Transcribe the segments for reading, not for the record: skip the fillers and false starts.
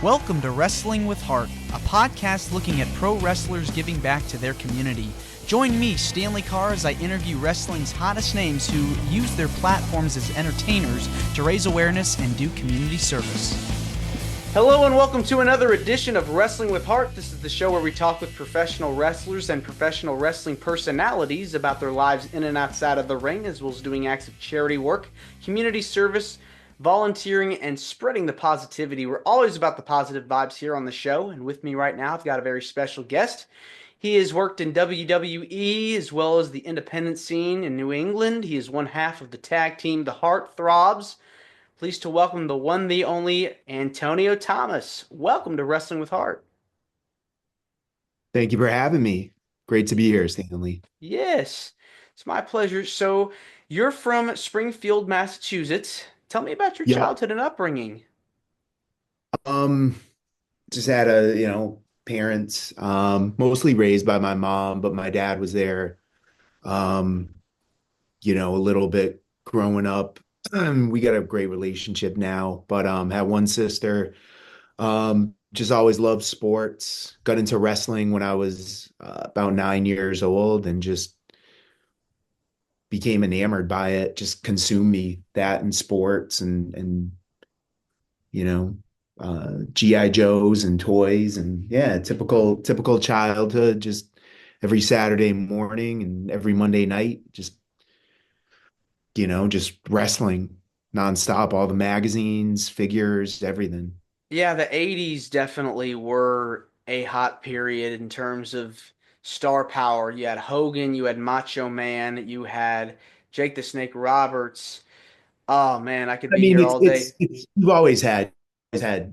Welcome to Wrestling with Heart, a podcast looking at pro wrestlers giving back to their community. Join me, Stanley Carr, as I interview wrestling's hottest names who use their platforms as entertainers to raise awareness and do community service. Hello and welcome to another edition of Wrestling with Heart. This is the show where we talk with professional wrestlers and professional wrestling personalities about their lives in and outside of the ring, as well as doing acts of charity work, community service, volunteering, and spreading the positivity. We're always about the positive vibes here on the show, and with me right now, I've got a very special guest. He has worked in WWE as well as the independent scene in New England. He is one half of the tag team, the Heart Throbs. Pleased to welcome the one, the only, Antonio Thomas. Welcome to Wrestling with Heart. Thank you for having me. Great to be here, Stanley. Yes, it's my pleasure. So, you're from Springfield, Massachusetts. Tell me about your Yep. childhood and upbringing. Um, just had parents, mostly raised by my mom, but my dad was there, um, a little bit growing up. We got a great relationship now, but had one sister, just always loved sports, got into wrestling when I was about 9 years old and just became enamored by it, just consumed me that and sports and you know, GI Joes and toys and yeah, typical childhood. Just every Saturday morning and every Monday night, just wrestling nonstop. All the magazines, figures, everything. Yeah, the 80s definitely were a hot period in terms of star power. You had Hogan, you had Macho Man, you had Jake the Snake Roberts. Oh man, I could I be mean, here it's all it's day. it's you've always had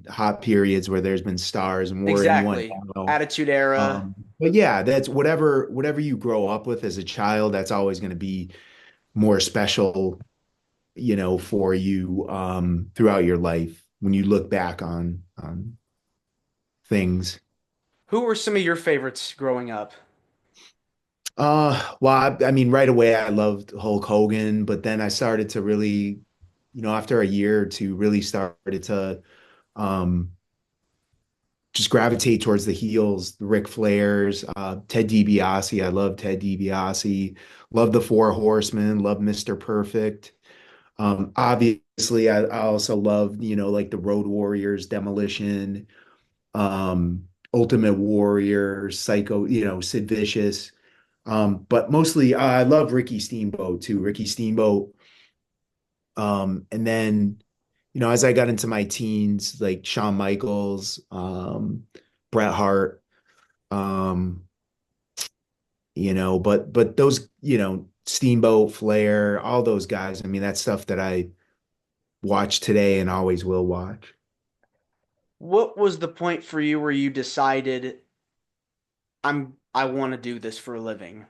hot periods where there's been stars and more than one Exactly. now. Attitude Era. But yeah, that's whatever you grow up with as a child, that's always going to be more special for you throughout your life when you look back on things. Who were some of your favorites growing up? Well, I mean, right away I loved Hulk Hogan, but then I started to really, after a year or two, really started to um just gravitate towards the heels, the Ric Flairs, Ted DiBiase. I love Ted DiBiase. Love the Four Horsemen. Love Mr. Perfect. Obviously, I also love, like the Road Warriors, Demolition, Ultimate Warrior, Psycho, Sid Vicious. But mostly, I love Ricky Steamboat too. Ricky Steamboat. And then, as I got into my teens, like Shawn Michaels, Bret Hart, um, but those, Steamboat, Flair, all those guys. I mean, that's stuff that I watch today and always will watch. What was the point for you where you decided I want to do this for a living?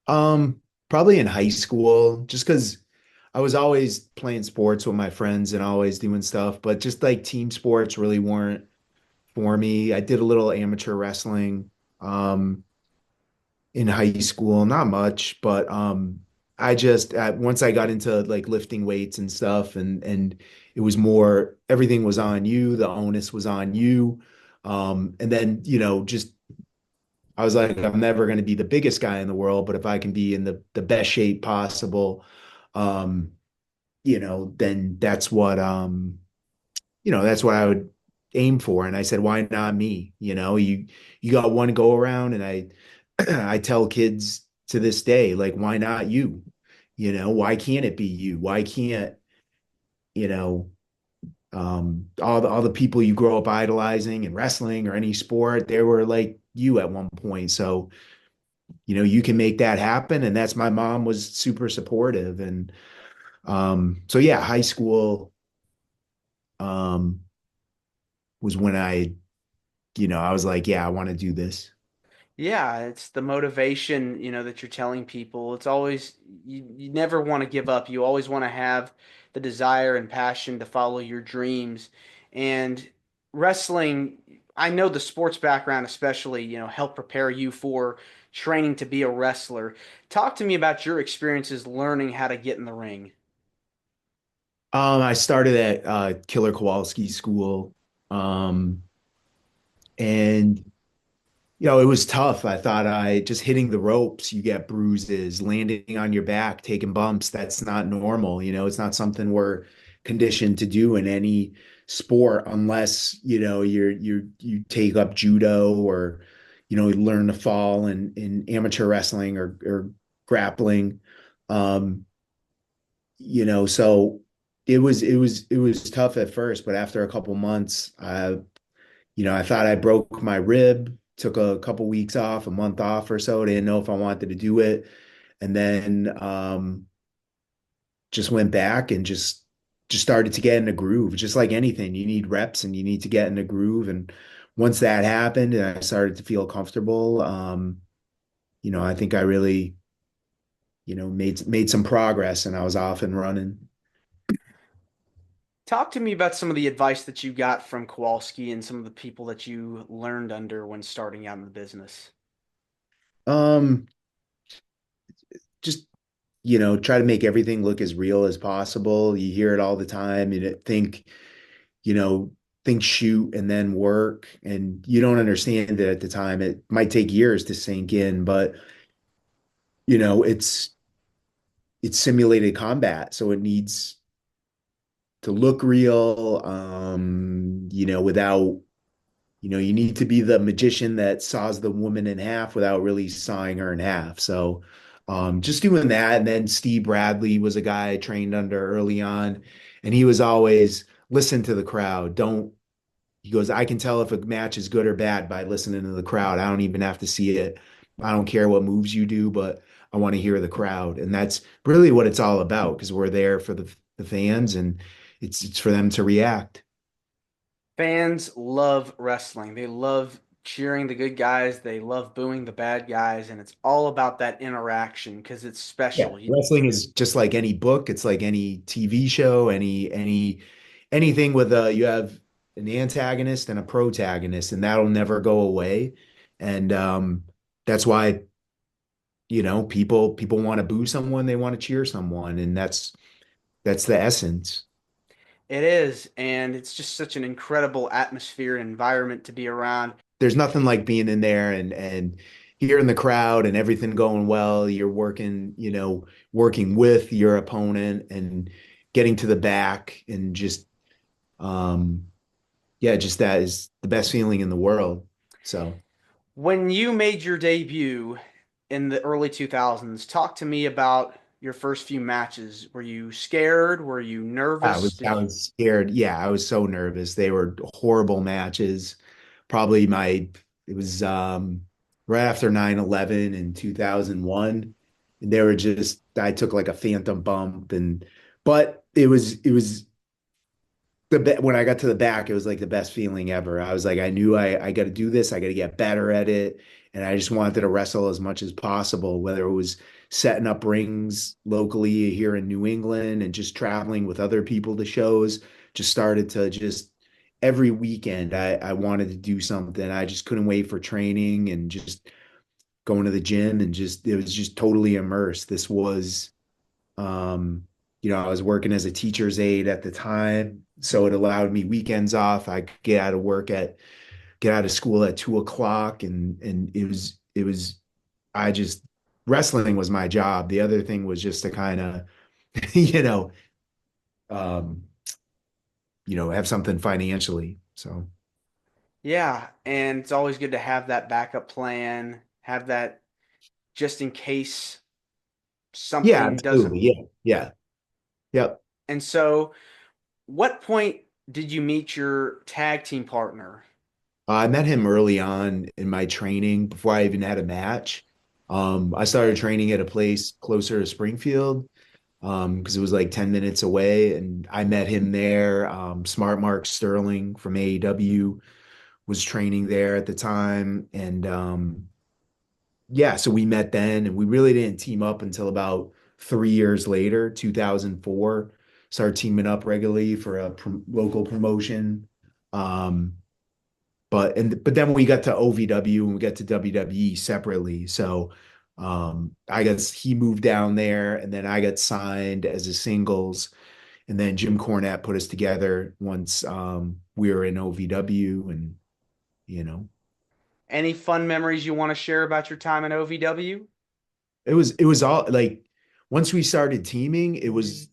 Probably in high school, just because I was always playing sports with my friends and always doing stuff, but just like team sports really weren't for me. I did a little amateur wrestling in high school, not much, but I just once I got into like lifting weights and stuff, and it was more everything was on you, the onus was on you, and then just I was like, I'm never going to be the biggest guy in the world, but if I can be in the best shape possible, um, then that's what I would aim for. And I said, why not me? You got one go around, and I I tell kids to this day, like, why not you? Why can't it be you? Why can't, you know, all the people you grow up idolizing in wrestling or any sport, they were like you at one point. So you can make that happen. And that's my mom was super supportive. And so yeah, high school um, was when I was like, yeah, I want to do this. Yeah, it's the motivation, that you're telling people. It's always you never want to give up. You always want to have the desire and passion to follow your dreams. And wrestling, I know the sports background especially, help prepare you for training to be a wrestler. Talk to me about your experiences learning how to get in the ring. I started at Killer Kowalski School. Um, and it was tough. I thought I just hitting the ropes, you get bruises, landing on your back, taking bumps. That's not normal. It's not something we're conditioned to do in any sport unless, you take up judo or, you learn to fall in amateur wrestling or grappling. Um, so it was tough at first, but after a couple months, I thought I broke my rib, took a couple weeks off, a month off or so, didn't know if I wanted to do it. And then just went back and just started to get in a groove. Just like anything, you need reps and you need to get in a groove. And once that happened and I started to feel comfortable, I think I really, made some progress and I was off and running. Talk to me about some of the advice that you got from Kowalski and some of the people that you learned under when starting out in the business. Um, just try to make everything look as real as possible. You hear it all the time. You know, think shoot and then work. And you don't understand it at the time. It might take years to sink in, but you know, it's it's simulated combat. So it needs to look real, without, you need to be the magician that saws the woman in half without really sawing her in half. So just doing that. And then Steve Bradley was a guy I trained under early on, and he was always listen to the crowd. Don't He goes, I can tell if a match is good or bad by listening to the crowd. I don't even have to see it. I don't care what moves you do, but I want to hear the crowd. And that's really what it's all about because we're there for the fans and it's for them to react. Fans love wrestling. They love cheering the good guys. They love booing the bad guys, and it's all about that interaction because it's Yeah, special. wrestling is just like any book. It's like any TV show, anything with you have an antagonist and a protagonist, and that'll never go away. And that's why people want to boo someone, they want to cheer someone, and that's the essence. It is, and it's just such an incredible atmosphere and environment to be around. There's nothing like being in there and hearing the crowd and everything going well. You're working with your opponent and getting to the back and just um yeah, just that is the best feeling in the world. So When you made your debut in the early 2000s, talk to me about your first few matches. Were you scared? Were you I nervous? was Did I you was scared. Yeah, I was so nervous. They were horrible matches. Probably my it was right after 9/11 in 2001. And they were just I took like a phantom bump but it was when I got to the back, it was like the best feeling ever. I was like, I knew I got to do this. I got to get better at it. And I just wanted to wrestle as much as possible, whether it was setting up rings locally here in New England and just traveling with other people to shows. Just started to just every weekend, I wanted to do something. I just couldn't wait for training and just going to the gym and it was just totally immersed. Um, I was working as a teacher's aide at the time, so it allowed me weekends off. I could get out of school at 2 o'clock, and it was I just wrestling was my job. The other thing was just to kind of, you know, um, have something financially. So Yeah, and it's always good to have that backup plan, have that just in case yeah, something doesn't. absolutely, yeah, yep. And so, what point did you meet your tag team partner? I met him early on in my training before I even had a match. I started training at a place closer to Springfield because it was like 10 minutes away, and I met him there. Smart Mark Sterling from AEW was training there at the time, and yeah, so we met then, and we really didn't team up until about 3 years later, 2004. Started teaming up regularly for a local promotion. Um, but then we got to OVW and we got to WWE separately. So I guess he moved down there and then I got signed as a singles And then Jim Cornette put us together once we were in OVW, and you know, Any fun memories you want to share about your time in OVW? it was all like once we started teaming, it was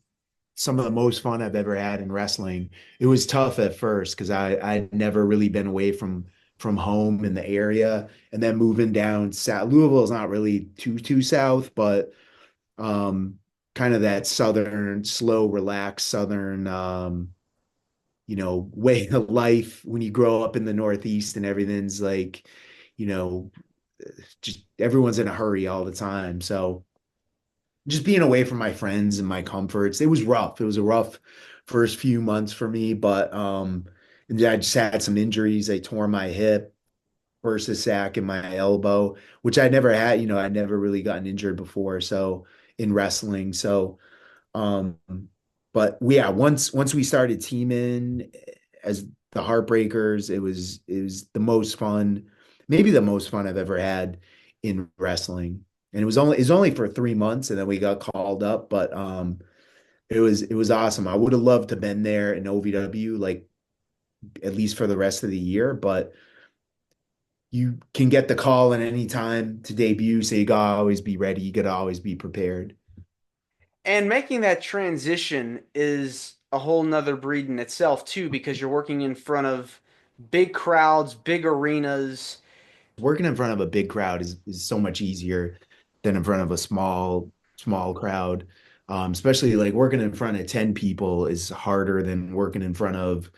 some of the most fun I've ever had in wrestling. It was tough at first because I'd never really been away from home in the area, and then moving down south. Louisville is not really too south, but um, kind of that southern, slow, relaxed southern way of life when you grow up in the Northeast and everything's like, you know, just everyone's in a hurry all the time. So just being away from my friends and my comforts, it was rough. It was a rough first few months for me, but and I just had some injuries. I tore my hip, burst a sac in my elbow, which I never had, I'd never really gotten injured before. So in wrestling. So um, but yeah, once we started teaming as the Heartbreakers, it was the most fun, maybe the most fun I've ever had in wrestling. And it was only for 3 months, and then we got called up. But it was awesome. I would have loved to been there in OVW, like at least for the rest of the year. But you can get the call at any time to debut, so you gotta always be ready. You gotta always be prepared. And making that transition is a whole nother breed in itself too, because you're working in front of big crowds, big arenas. Working in front of a big crowd is so much easier than in front of a small crowd. Especially like working in front of 10 people is harder than working in front of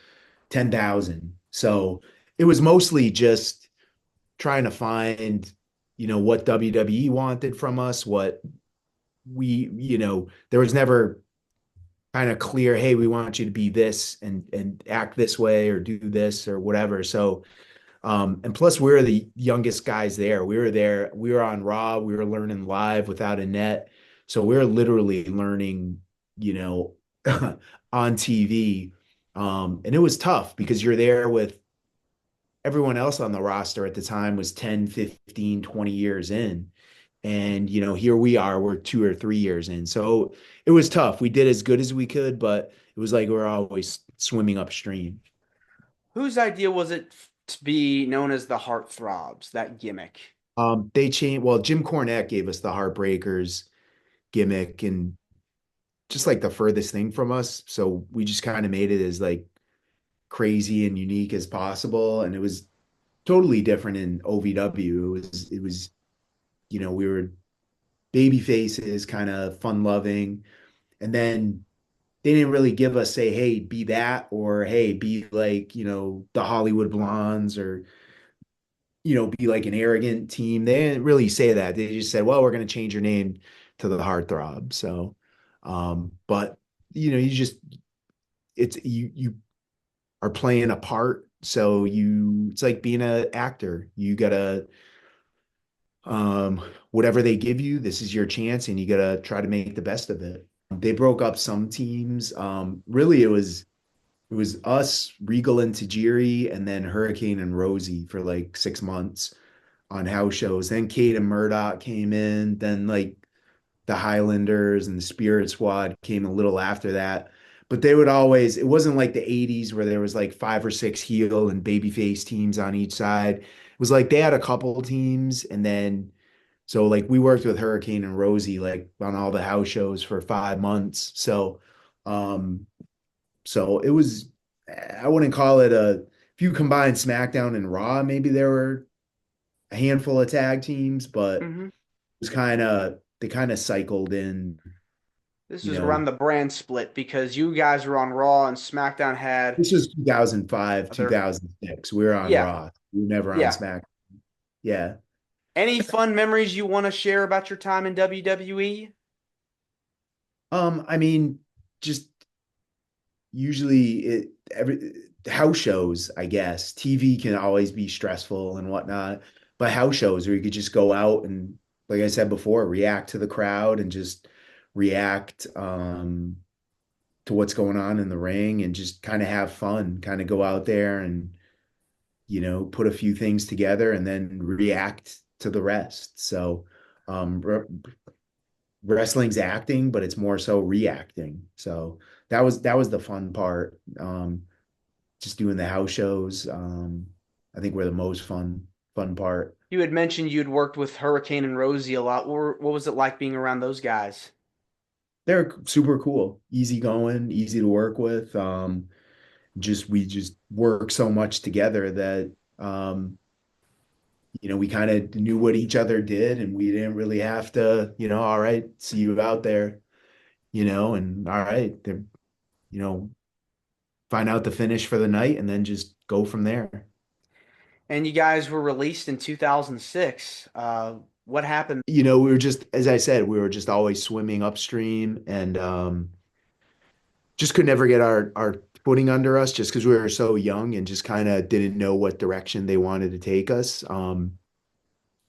10,000. So it was mostly just trying to find, what WWE wanted from us, what there was never kind of clear, hey, we want you to be this and act this way or do this or whatever. So and plus, we were the youngest guys there. We were there. We were on Raw. We were learning live without a net. So we were literally learning, you know, on TV. And it was tough because you're there with everyone else on the roster at the time was 10, 15, 20 years in. And, here we are, we're 2 or 3 years in. So it was tough. We did as good as we could, but it was like we are always swimming upstream. Whose idea was it to be known as the Heartthrobs, that gimmick? They changed. Well, Jim Cornette gave us the Heartbreakers gimmick, and just like the furthest thing from us. So we just kind of made it as like crazy and unique as possible. And it was totally different in OVW. It was, we were baby faces, kind of fun loving. And then they didn't really give us say, hey, be that, or hey, be like, the Hollywood Blondes, or be like an arrogant team. They didn't really say that. They just said, well, we're going to change your name to the Heartthrob. So, but you just you are playing a part. So it's like being an actor. You gotta whatever they give you, this is your chance, and you gotta try to make the best of it. They broke up some teams. Really, it was us, Regal and Tajiri, and then Hurricane and Rosie for like 6 months on house shows. Then Kate and Murdoch came in. Then like the Highlanders and the Spirit Squad came a little after that. But they would always, it wasn't like the 80s where there was like 5 or 6 heel and babyface teams on each side. It was like they had a couple teams, and then so like we worked with Hurricane and Rosie like on all the house shows for 5 months. Um so it was, I wouldn't call it if you combine SmackDown and Raw, maybe there were a handful of tag teams, but it Hmm. was they kind of cycled in, This you was know, around the brand split because you guys were on Raw and SmackDown had this was 2005, other. 2006. We were on Yeah, Raw. We were never on yeah. SmackDown. Yeah. Any fun memories you want to share about your time in WWE? I mean, just usually every house shows, I guess. TV can always be stressful and whatnot, but house shows where you could just go out and, like I said before, react to the crowd and just react to what's going on in the ring and just kind of have fun, kind of go out there and, put a few things together and then react to the rest. So, wrestling's acting, but it's more so reacting. So that was the fun part. Just doing the house shows, I think were the most fun part. You had mentioned you'd worked with Hurricane and Rosie a lot. What was it like being around those guys? They're super cool, easy going, easy to work with. Just we just work so much together that we kind of knew what each other did, and we didn't really have to, all right, see you out there, and all right, you know, find out the finish for the night and then just go from there. And you guys were released in 2006. What happened? We were just, as I said, we were just always swimming upstream and just could never get our footing under us just because we were so young and just kind of didn't know what direction they wanted to take us.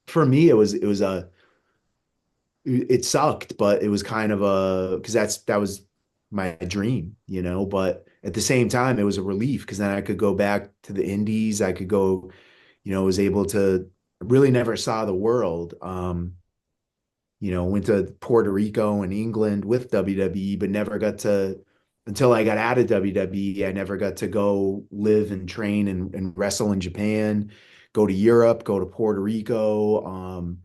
For me, it sucked, but it was kind of because that was my dream, but at the same time, it was a relief because then I could go back to the Indies. I could go, was able to really never saw the world. Went to Puerto Rico and England with WWE, but never got to, until I got out of WWE, I never got to go live and train and wrestle in Japan, go to Europe, go to Puerto Rico,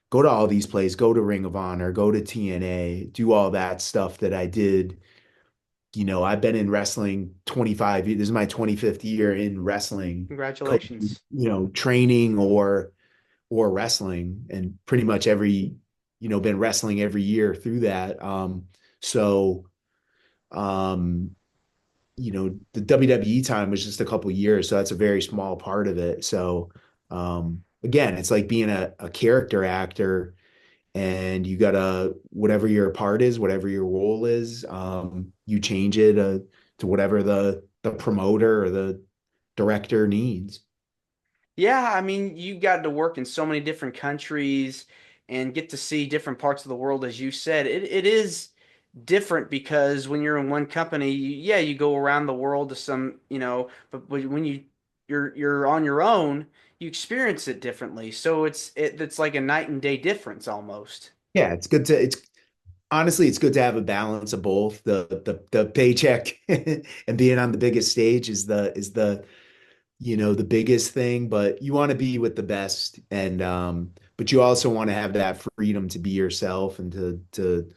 go to all these places, go to Ring of Honor, go to TNA, do all that stuff that I did. I've been in wrestling 25 years. This is my 25th year in wrestling, coaching, Congratulations. training or wrestling, and pretty much been wrestling every year through that. So, um, the WWE time was just a couple years, so that's a very small part of it. So, again, it's like being a character actor, and you gotta, whatever your part is, whatever your role is, you change it to whatever the promoter or the director needs. Yeah, I mean, you got to work in so many different countries and get to see different parts of the world, as you said. It is different because when you're in one company, yeah, you go around the world to some, but when you're on your own, you experience it differently. So it's like a night and day difference almost. Yeah, it's honestly, it's good to have a balance of both. The paycheck and being on the biggest stage is the biggest thing, but you want to be with the best, and but you also want to have that freedom to be yourself and to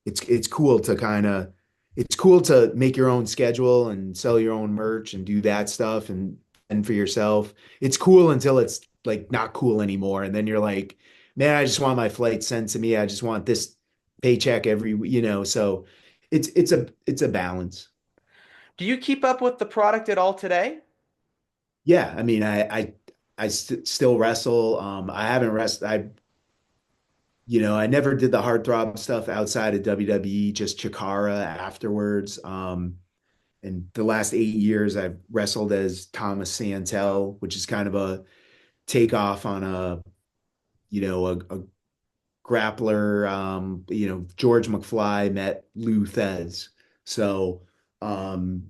it's cool to it's cool to make your own schedule and sell your own merch and do that stuff and for yourself. It's cool until it's like not cool anymore, and then you're like, man, I just want my flight sent to me. I just want this paycheck so it's a balance. Do you keep up with the product at all today? Yeah, I mean, still wrestle. I haven't wrestled. I never did the heartthrob stuff outside of WWE, just Chikara afterwards. And the last 8 years, I've wrestled as Thomas Santel, which is kind of a takeoff on a grappler. George McFly met Lou Thez. So, um,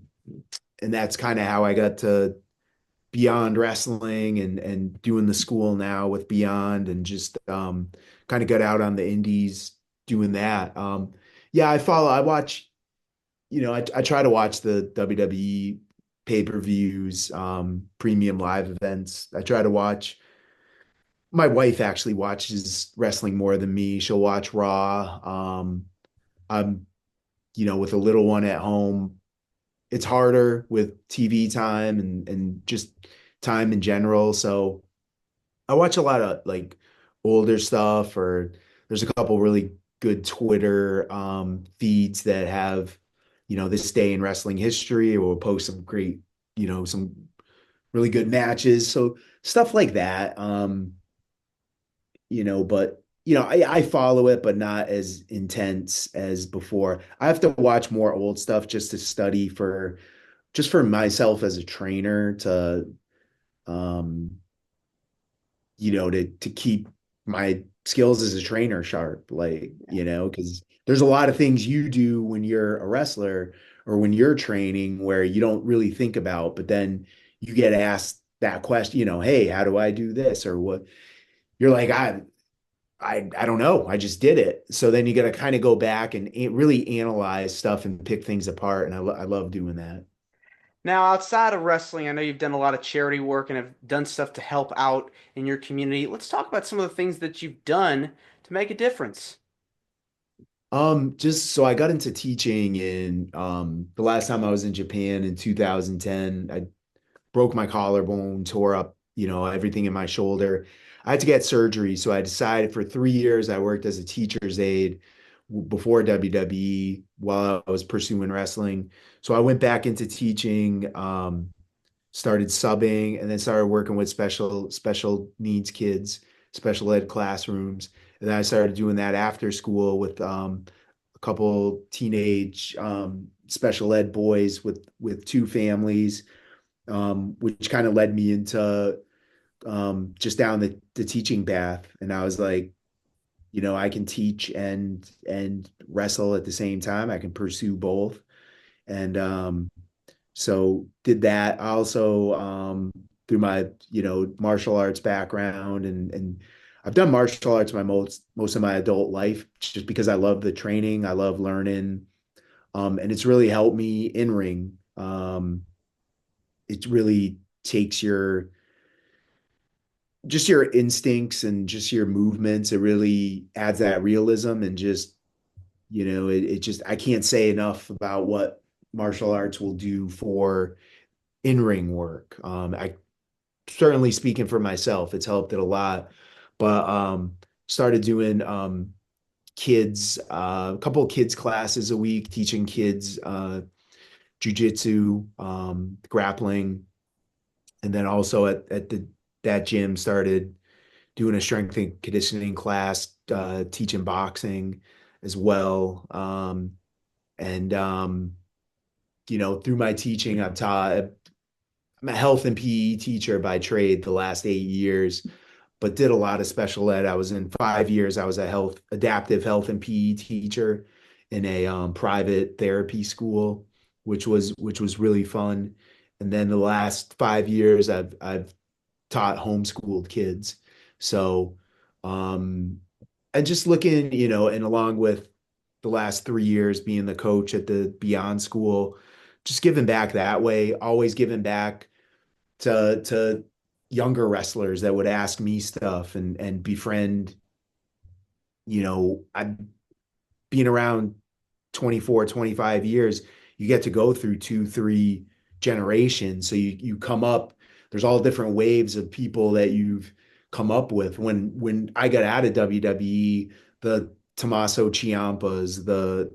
and that's kind of how I got to Beyond Wrestling and doing the school now with Beyond and just kind of got out on the indies doing that. Yeah, I watch, I try to watch the WWE pay-per-views, premium live events. I try to watch, my wife actually watches wrestling more than me. She'll watch Raw. I'm, with a little one at home, it's harder with TV time and just time in general. So I watch a lot of like older stuff, or there's a couple really good Twitter feeds that have, this day in wrestling history, or will post some great, some really good matches. So stuff like that. But I follow it, but not as intense as before. I have to watch more old stuff just to study just for myself as a trainer um, to keep my skills as a trainer sharp, like, because there's a lot of things you do when you're a wrestler or when you're training where you don't really think about, but then you get asked that question, hey, how do I do this? Or what? You're like, I don't know. I just did it. So then you got to kind of go back and really analyze stuff and pick things apart. And I love doing that. Now, outside of wrestling, I know you've done a lot of charity work and have done stuff to help out in your community. Let's talk about some of the things that you've done to make a difference. Just so I got into teaching in the last time I was in Japan in 2010. I broke my collarbone, tore up, everything in my shoulder. I had to get surgery, so I decided for 3 years I worked as a teacher's aide before WWE while I was pursuing wrestling. So I went back into teaching, started subbing, and then started working with special needs kids, special ed classrooms. And then I started doing that after school with a couple teenage special ed boys with two families, which kind of led me into just down the teaching path. And I was like, I can teach and wrestle at the same time. I can pursue both. And so did that. I also through my, martial arts background and I've done martial arts my most of my adult life just because I love the training. I love learning. And it's really helped me in ring. It really takes your instincts and just your movements. It really adds that realism and just, it just, I can't say enough about what martial arts will do for in-ring work. I certainly speaking for myself, it's helped it a lot, but started doing kids, a couple of kids classes a week, teaching kids jujitsu, grappling, and then also at that gym started doing a strength and conditioning class, teaching boxing as well. And through my teaching, I'm a health and PE teacher by trade the last 8 years, but did a lot of special ed. I was in 5 years. I was a adaptive health and PE teacher in a private therapy school, which was really fun. And then the last 5 years, I've taught homeschooled kids. So, um, and just looking, and along with the last 3 years being the coach at the Beyond School, just giving back that way, always giving back to younger wrestlers that would ask me stuff and befriend, I being around 24, 25 years, you get to go through two, three generations. So you come up, there's all different waves of people that you've come up with. When I got out of WWE, the Tommaso Ciampas, the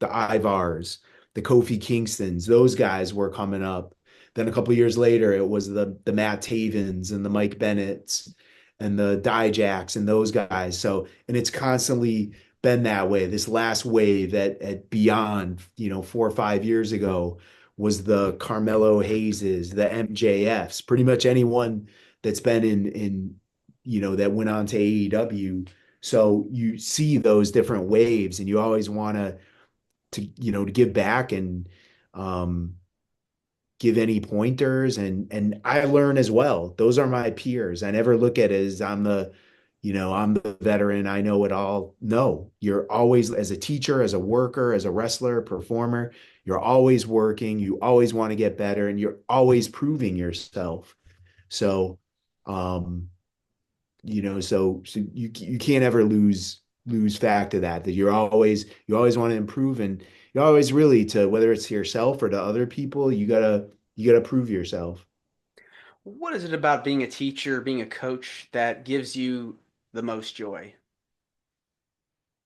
Ivars, the Kofi Kingstons, those guys were coming up. Then a couple years later, it was the Matt Tavens and the Mike Bennett's and the Dijaks and those guys. So, and it's constantly been that way. This last wave at Beyond, 4 or 5 years ago, was the Carmelo Hayeses, the MJFs, pretty much anyone that's been that went on to AEW. So you see those different waves, and you always want to give back and um, give any pointers, and I learn as well. Those are my peers. I never look at it as I'm the veteran, I know it all. No, you're always, as a teacher, as a worker, as a wrestler, performer, you're always working, you always want to get better, and you're always proving yourself. So, um, so you can't ever lose fact of that you always want to improve, and you always really, to whether it's to yourself or to other people, you gotta prove yourself. What is it about being a teacher, being a coach that gives you the most joy?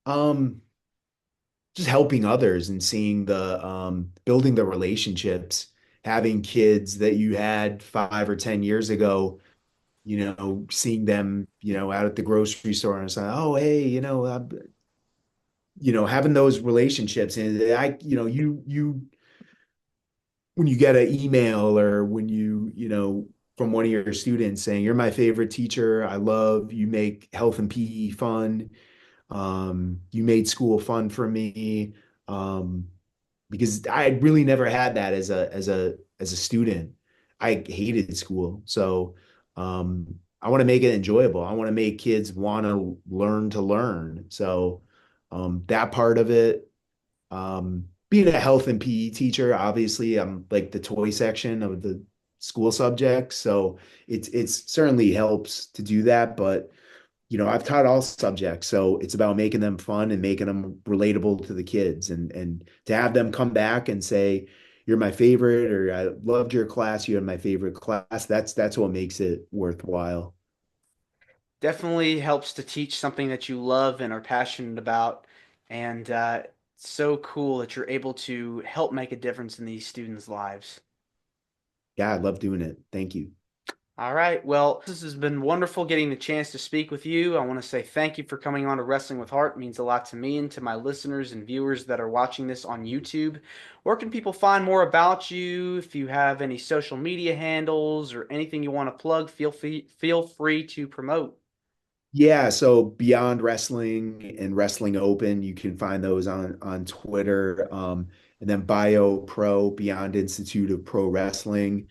Um, just helping others and seeing the building the relationships, having kids that you had 5 or 10 years ago, seeing them, out at the grocery store and saying, oh, hey, having those relationships. And you when you get an email or when from one of your students saying, you're my favorite teacher, I love you, make health and PE fun, you made school fun for me. Um, because I really never had that as a student. I hated school. So I want to make it enjoyable. I want to make kids want to learn. So that part of it, being a health and PE teacher, obviously I'm like the toy section of the school subjects. So it's certainly helps to do that. But I've taught all subjects, so it's about making them fun and making them relatable to the kids, and to have them come back and say, "You're my favorite," or "I loved your class. You had my favorite class." That's what makes it worthwhile. Definitely helps to teach something that you love and are passionate about. And it's so cool that you're able to help make a difference in these students' lives. Yeah, I love doing it. Thank you. All right. Well, this has been wonderful getting the chance to speak with you. I want to say thank you for coming on to Wrestling with Heart. It means a lot to me and to my listeners and viewers that are watching this on YouTube. Where can people find more about you? If you have any social media handles or anything you want to plug, feel free to promote. Yeah, so Beyond Wrestling and Wrestling Open, you can find those on Twitter. And then Bio Pro, Beyond Institute of Pro Wrestling.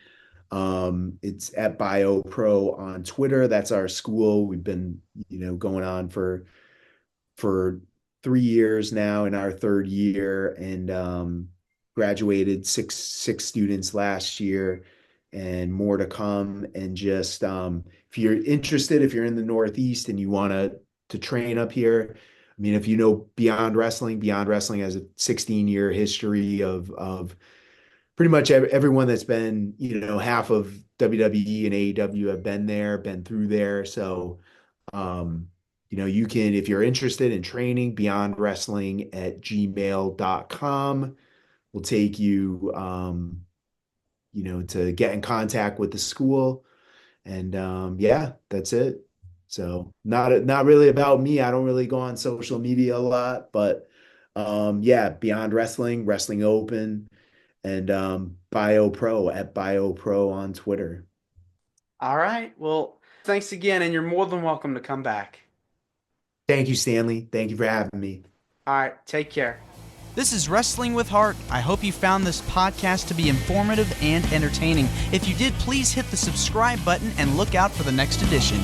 It's at Bio Pro on Twitter. That's our school. We've been, going on for 3 years now, in our third year, and graduated six students last year, and more to come. And just if you're interested, if you're in the Northeast and you want to train up here, I mean, if you know Beyond Wrestling has a 16-year history of pretty much everyone that's been, half of WWE and AEW have been there, been through there. So, you can, if you're interested in training, Beyond Wrestling at gmail.com will take you, to get in contact with the school. And yeah, that's it. So not really about me. I don't really go on social media a lot, but yeah, Beyond Wrestling, Wrestling Open, and Bio Pro at Bio Pro on Twitter. All right. Well, thanks again, and you're more than welcome to come back. Thank you, Stanley. Thank you for having me. All right. Take care. This is Wrestling with Heart. I hope you found this podcast to be informative and entertaining. If you did, please hit the subscribe button and look out for the next edition.